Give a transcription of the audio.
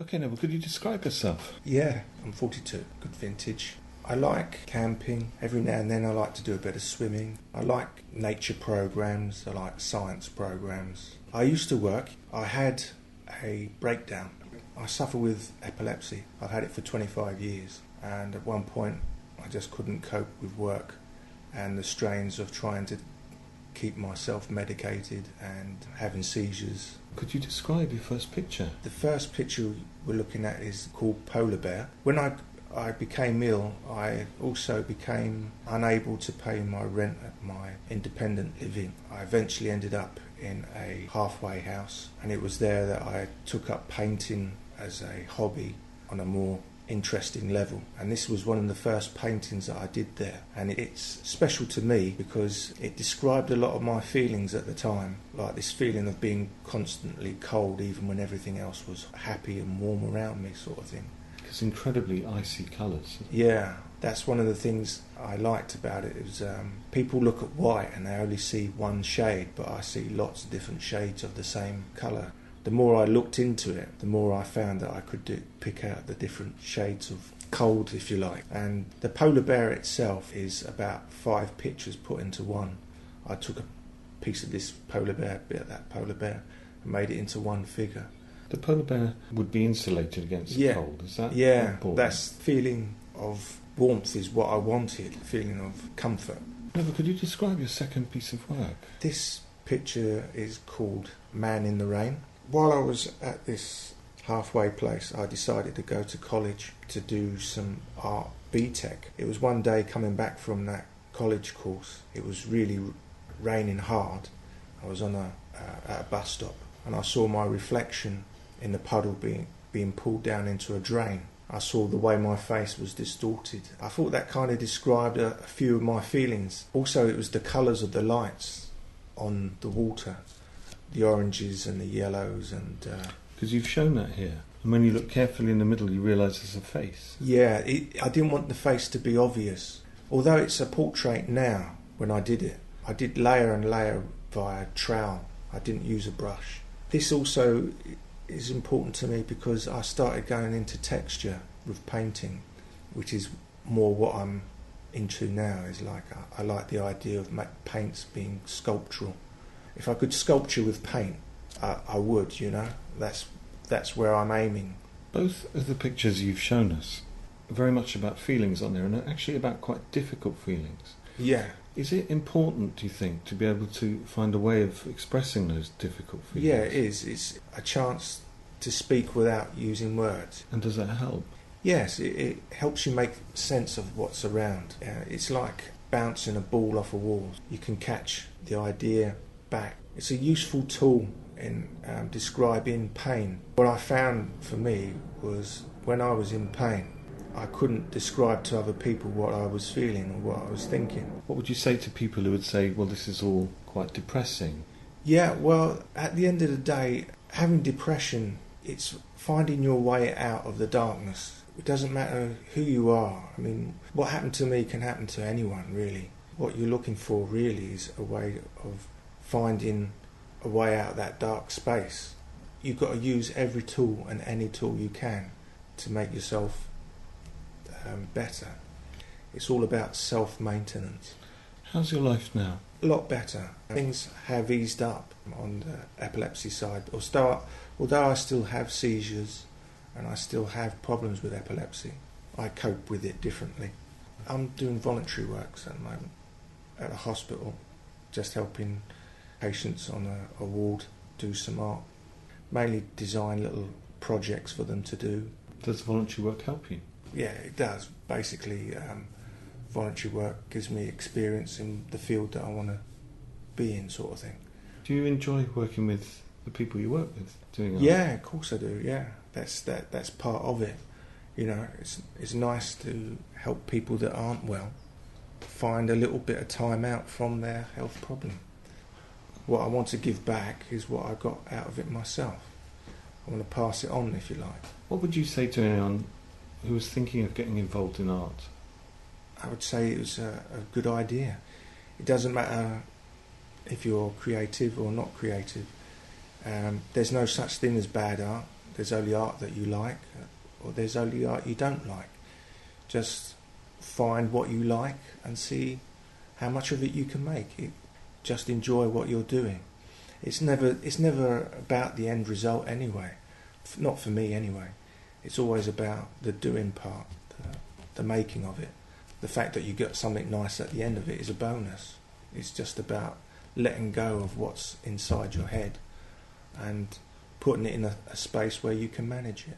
Okay, Neville, could you describe yourself? Yeah, I'm 42, good vintage. I like camping. Every now and then I like to do a bit of swimming. I like nature programs. I like science programs. I used to work. I had a breakdown. I suffer with epilepsy. I've had it for 25 years. And at one point I just couldn't cope with work and the strains of trying to keep myself medicated and having seizures. Could you describe your first picture? The first picture we're looking at is called Polar Bear. When I became ill, I also became unable to pay my rent at my independent living. I eventually ended up in a halfway house, and it was there that I took up painting as a hobby on a more interesting level. And this was one of the first paintings that I did there, and it's special to me because it described a lot of my feelings at the time, like this feeling of being constantly cold even when everything else was happy and warm around me, sort of thing. It's incredibly icy colours. Yeah, that's one of the things I liked about it. It was people look at white and they only see one shade, but I see lots of different shades of the same colour. The more I looked into it, the more I found that I could pick out the different shades of cold, if you like. And the polar bear itself is about 5 pictures put into one. I took a piece of this polar bear, a bit of that polar bear, and made it into one figure. The polar bear would be insulated against the cold, is that important? That's feeling of warmth is what I wanted, feeling of comfort. Neville, could you describe your second piece of work? This picture is called Man in the Rain. While I was at this halfway place, I decided to go to college to do some art BTEC. It was one day coming back from that college course. It was really raining hard. I was on at a bus stop, and I saw my reflection in the puddle being pulled down into a drain. I saw the way my face was distorted. I thought that kind of described a few of my feelings. Also, it was the colours of the lights on the water, the oranges and the yellows, and because you've shown that here, and when you look carefully in the middle you realise there's a face. Yeah, I didn't want the face to be obvious. Although it's a portrait now, when I did layer and layer via trowel. I didn't use a brush. This also is important to me because I started going into texture with painting, which is more what I'm into now. Is like I like the idea of paints being sculptural. If I could sculpture with paint, I would, you know. That's where I'm aiming. Both of the pictures you've shown us are very much about feelings on there, and actually about quite difficult feelings. Yeah. Is it important, do you think, to be able to find a way of expressing those difficult feelings? Yeah, it is. It's a chance to speak without using words. And does that help? Yes, it helps you make sense of what's around. It's like bouncing a ball off a wall. You can catch the idea back. It's a useful tool in describing pain. What I found for me was when I was in pain, I couldn't describe to other people what I was feeling or what I was thinking. What would you say to people who would say, well, this is all quite depressing? Yeah, well, at the end of the day, having depression, it's finding your way out of the darkness. It doesn't matter who you are. I mean, what happened to me can happen to anyone, really. What you're looking for, really, is a way of finding a way out of that dark space. You've got to use every tool and any tool you can to make yourself better. It's all about self-maintenance. How's your life now? A lot better. Things have eased up on the epilepsy side. Although I still have seizures and I still have problems with epilepsy, I cope with it differently. I'm doing voluntary works at the moment at a hospital, just helping patients on a ward do some art. Mainly design little projects for them to do. Does voluntary work help you? Yeah, it does. Basically, voluntary work gives me experience in the field that I want to be in, sort of thing. Do you enjoy working with the people you work with, doing art? Yeah, of course I do. Yeah, that's part of it. You know, it's nice to help people that aren't well find a little bit of time out from their health problem. What I want to give back is what I got out of it myself. I want to pass it on, if you like. What would you say to anyone who was thinking of getting involved in art? I would say it was a good idea. It doesn't matter if you're creative or not creative. There's no such thing as bad art. there's only art that you like, or there's only art you don't like. Just find what you like and see how much of it you can make. Just enjoy what you're doing. It's never about the end result anyway. Not for me anyway. It's always about the doing part, the making of it. The fact that you get something nice at the end of it is a bonus. It's just about letting go of what's inside your head and putting it in a space where you can manage it.